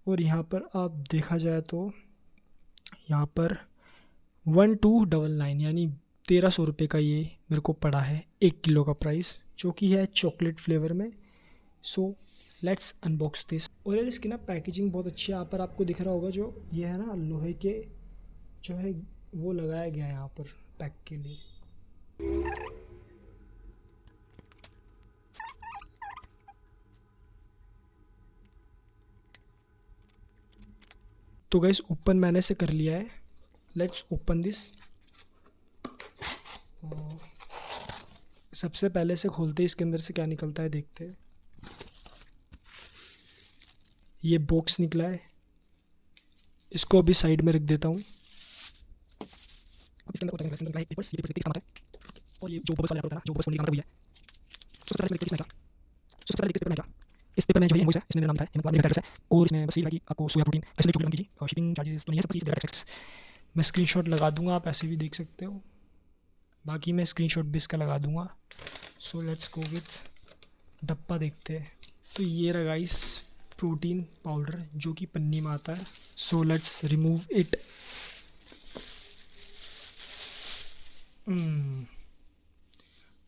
और यहाँ पर आप देखा जाए तो यहाँ पर 1299 यानी 1300 रुपये का ये मेरे को पड़ा है 1 किलो का प्राइस, जो कि है चॉकलेट फ्लेवर में। So let's unbox this. और यार इसकी ना पैकेजिंग बहुत अच्छी है। यहाँ पर आपको दिख रहा होगा जो ये है ना लोहे के जो है वो लगाया गया है यहाँ पर पैक के लिए। तो गाइस ओपन मैंने से कर लिया है। Let's open this. सबसे पहले से खोलते ही इसके अंदर से क्या निकलता है देखते हैं। ये बॉक्स निकला है, इसको अभी साइड में रख देता हूँ। इसके अंदर पेपर्स, ये पेपर्स किसका है और ये जो बबल्स वाला होता है ना, जो बबल्स खोलने का मतलब वही है। सबसे पहले इसमें किसने का सबसे पहले पेपर का इस पेपर में जो है इनवॉइस है, इसमें मेरा नाम था, हेमंत कुमार, मेरा एड्रेस है और इसमें बस ये लगी आपको सोया प्रोटीन आइसोलेट चॉकलेट की शिपिंग चार्जेस तो नहीं है, सब चीज़ डायरेक्ट एक्सेस। मैं स्क्रीनशॉट लगा दूंगा, आप ऐसे भी देख सकते हो। बाकी मैं स्क्रीनशॉट भी इसका लगा दूंगा। सो लेट्स गो विथ डब्बा देखते हैं। तो ये रहा गाइस प्रोटीन पाउडर जो कि पन्नी में आता है। So let's remove it.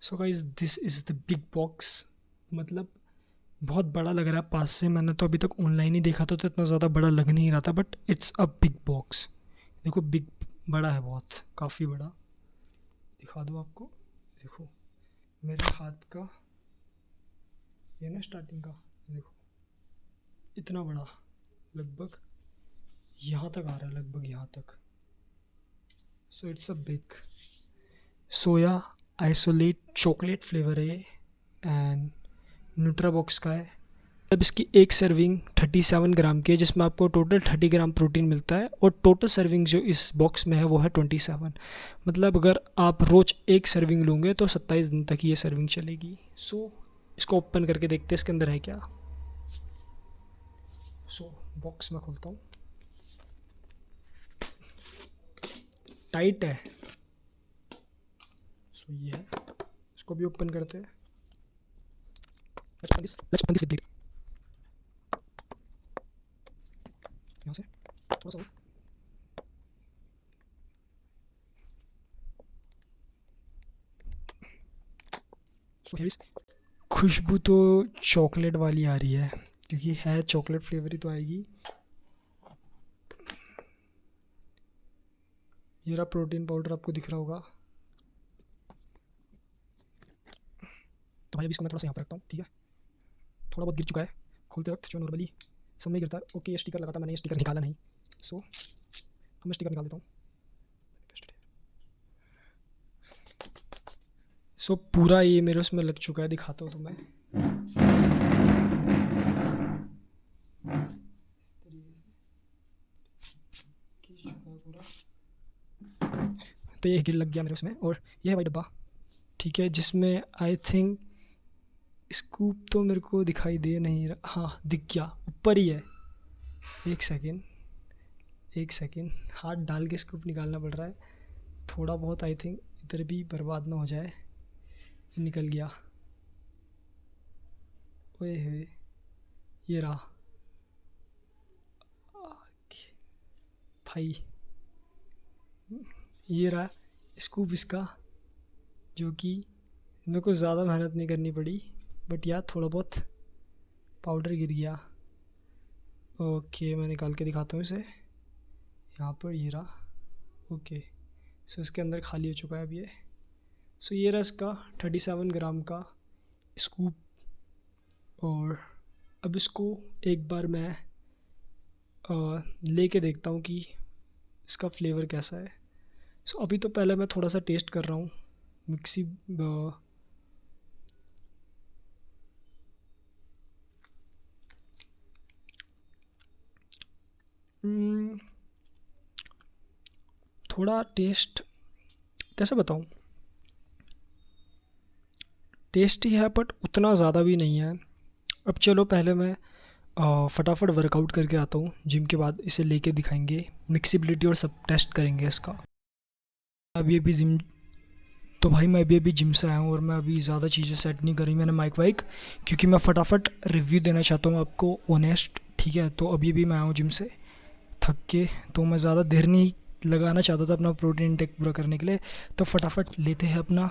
So guys this is the big box. मतलब बहुत बड़ा लग रहा है पास से। मैंने तो अभी तक ऑनलाइन ही देखा था तो इतना ज़्यादा बड़ा लग नहीं रहा था, but it's a big box. देखो बिग बड़ा है, बहुत काफ़ी बड़ा। दिखा दूँ आपको, देखो मेरे हाथ का ये ना स्टार्टिंग का, देखो इतना बड़ा, लगभग यहाँ तक आ रहा है, लगभग यहाँ तक। So it's a big soya isolate chocolate flavour है एंड न्यूट्राबॉक्स का है। अब इसकी एक सर्विंग 37 ग्राम की है, जिसमें आपको टोटल 30 ग्राम प्रोटीन मिलता है और टोटल सर्विंग जो इस बॉक्स में है वो है 27। मतलब अगर आप रोज़ एक सर्विंग लोगे तो 27 दिन तक ये सर्विंग चलेगी। सो इसको ओपन करके देखते हैं इसके अंदर है क्या। सो बॉक्स में खोलता हूँ, टाइट है। सो ये है, इसको भी ओपन करते हैं। Let's open this plate. यहाँ से थोड़ा सा सो हियर इज। खुशबू तो चॉकलेट वाली आ रही है, क्योंकि है चॉकलेट फ्लेवर ही तो आएगी। ये रहा प्रोटीन पाउडर, आपको दिख रहा होगा। तो भाई अभी इसको मैं थोड़ा सा यहाँ पर रखता हूँ, ठीक है। थोड़ा बहुत गिर चुका है खोलते वक्त, जो नॉर्मली सब में गिरता है। ओके ये स्टिकर लगा था, मैंने ये स्टिकर निकाला नहीं। सो अब मैं स्टिकर निकाल देता हूँ। सो पूरा ये मेरे उसमें लग चुका है, दिखाता हूँ तुम्हें। इस तरीके से खींच चुका है पूरा। तो ये गिर लग गया मेरे उसमें। और ये है भाई डब्बा, ठीक है, जिसमें आई थिंक स्कूप तो मेरे को दिखाई दे नहीं रहा। हाँ दिख गया, ऊपर ही है। एक सेकेंड हाथ डाल के स्कूप निकालना पड़ रहा है थोड़ा बहुत। आई थिंक इधर भी बर्बाद ना हो जाए। निकल गया, ओए होए, ये रहा भाई, ये रहा स्कूप इसका, जो कि मेरे को ज़्यादा मेहनत नहीं करनी पड़ी, बट यार थोड़ा बहुत पाउडर गिर गया। ओके मैं निकाल के दिखाता हूँ इसे। यहाँ पर ये रहा। ओके सो इसके अंदर खाली हो चुका है अब ये। सो ये रहा इसका 37 ग्राम का स्कूप। और अब इसको एक बार मैं लेके देखता हूँ कि इसका फ्लेवर कैसा है। सो अभी तो पहले मैं थोड़ा सा टेस्ट कर रहा हूँ मिक्सी थोड़ा टेस्ट कैसे बताऊँ, टेस्टी है बट उतना ज़्यादा भी नहीं है। अब चलो पहले मैं फटाफट वर्कआउट करके आता हूँ, जिम के बाद इसे लेके दिखाएंगे, मिक्सिबिलिटी और सब टेस्ट करेंगे इसका। अभी जिम तो भाई मैं अभी जिम से आया हूँ और मैं अभी ज़्यादा चीज़ें सेट नहीं करी मैंने माइक वाइक, क्योंकि मैं फटाफट रिव्यू देना चाहता हूँ आपको ऑनेस्ट ठीक है, तो अभी भी मैं आया हूँ जिम से थक के, तो मैं ज़्यादा देर नहीं लगाना चाहता था अपना प्रोटीन इंटेक पूरा करने के लिए। तो फटाफट लेते हैं अपना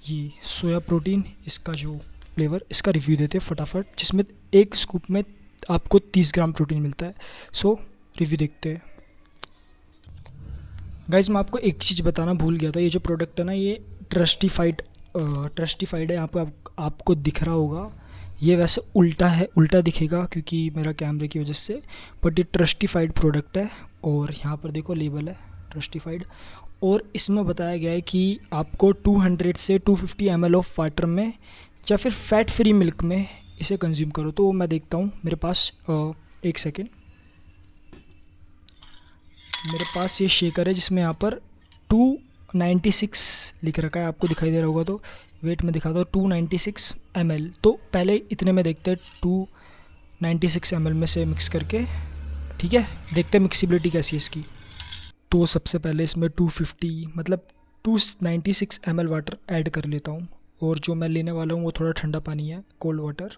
ये सोया प्रोटीन, इसका जो फ्लेवर, इसका रिव्यू देते हैं फटाफट, जिसमें एक स्कूप में आपको 30 ग्राम प्रोटीन मिलता है। सो रिव्यू देखते हैं। गाइज मैं आपको एक चीज़ बताना भूल गया था, ये जो प्रोडक्ट है ना, ये ट्रस्टिफाइड है। यहाँ पे आपको दिख रहा होगा, ये वैसे उल्टा है, उल्टा दिखेगा क्योंकि मेरा कैमरे की वजह से, बट ये ट्रस्टिफाइड प्रोडक्ट है। और यहाँ पर देखो लेबल है ट्रस्टिफाइड, और इसमें बताया गया है कि आपको 200 से 250 ml ऑफ वाटर में या फिर फैट फ्री मिल्क में इसे कंज्यूम करो। तो मैं देखता हूँ मेरे पास, एक सेकेंड, मेरे पास ये शेकर है जिसमें यहाँ पर 296 लिख रखा है, आपको दिखाई दे रहा होगा। तो वेट में दिखाता हूँ 296 ml। तो पहले इतने में देखते हैं 296 ml में से मिक्स करके, ठीक है, देखते हैं मिक्सिबिलिटी कैसी है इसकी। तो सबसे पहले इसमें 250 मतलब 296 ml वाटर ऐड कर लेता हूँ, और जो मैं लेने वाला हूँ वो थोड़ा ठंडा पानी है, कोल्ड वाटर।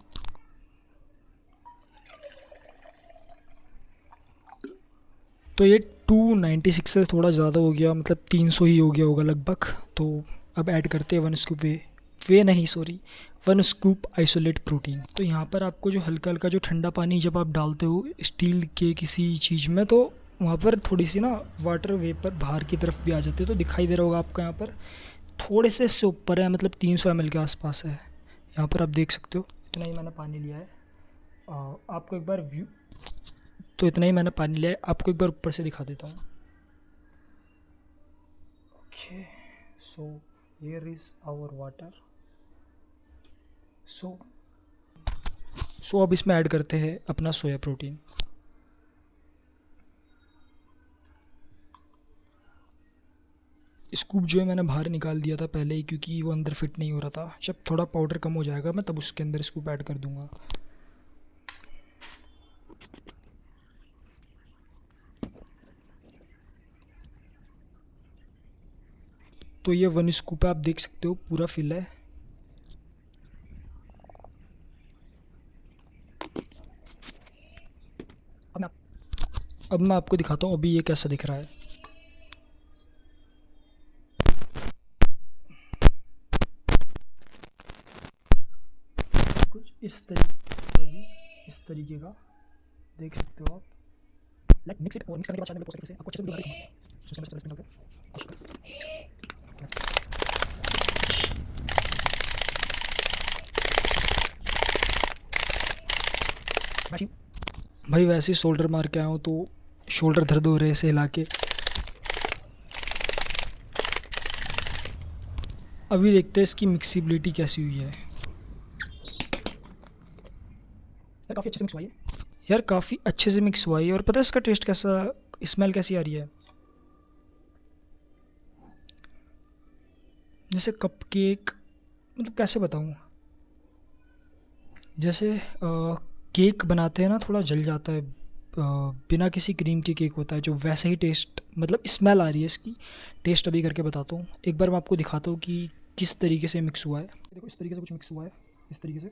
तो ये 296 से थोड़ा ज़्यादा हो गया, मतलब 300 ही हो गया होगा लगभग। तो अब ऐड करते हैं 1 स्कूप वे नहीं सॉरी 1 स्कूप आइसोलेट प्रोटीन। तो यहाँ पर आपको जो हल्का हल्का जो ठंडा पानी जब आप डालते हो स्टील के किसी चीज़ में, तो वहाँ पर थोड़ी सी ना वाटर वेपर बाहर की तरफ भी आ जाती है। तो दिखाई दे रहा होगा आपको, यहाँ पर थोड़े से ऊपर है, मतलब 300 ml के आसपास है। यहाँ पर आप देख सकते हो, इतना ही मैंने पानी लिया है। आपको एक बार व्यू, तो इतना ही मैंने पानी लिया है, आपको एक बार ऊपर से दिखा देता हूँ। Okay, so here is our water. सो अब इसमें ऐड करते हैं अपना सोया प्रोटीन। स्कूप जो है मैंने बाहर निकाल दिया था पहले ही, क्योंकि वो अंदर फिट नहीं हो रहा था। जब थोड़ा पाउडर कम हो जाएगा मैं तब उसके अंदर स्कूप ऐड कर दूंगा। तो ये 1 स्कूप है, आप देख सकते हो पूरा फिल है। अब मैं आपको दिखाता हूँ अभी ये कैसा दिख रहा है। कुछ इस तरीके का देख सकते हो आप। लाइक मिक्स इट, और मिक्स करने के बाद शायद मैं पोस्ट करके आपको अच्छे से वीडियो बना दूंगा। उसके अंदर 40 मिनट हो गए। भाई वैसे ही शोल्डर मार के आया हूँ, तो शोल्डर दर्द हो रहे से हिला के। अभी देखते हैं इसकी मिक्सिबिलिटी कैसी हुई है। काफ़ी अच्छे से मिक्स हुआ है यार, काफ़ी अच्छे से मिक्स हुआ है। और पता है इसका टेस्ट कैसा, स्मेल कैसी आ रही है, जैसे कप केक, मतलब कैसे बताऊँ, जैसे केक बनाते हैं ना, थोड़ा जल जाता है, बिना किसी क्रीम के केक होता है जो, वैसे ही टेस्ट, मतलब स्मेल आ रही है इसकी। टेस्ट अभी करके बताता हूँ, एक बार मैं आपको दिखाता हूँ कि किस तरीके से मिक्स हुआ है। देखो इस तरीके से कुछ मिक्स हुआ है, इस तरीके से।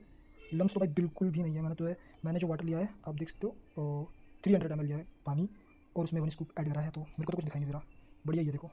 लम्स तो भाई बिल्कुल भी नहीं है। मैंने जो वाटर लिया है आप देख सकते हो, 300 ml लिया है पानी, और उसमें 1 स्कूप ऐड करा है, तो मेरे को तो कुछ दिखाई नहीं दे रहा। बढ़िया, ये देखो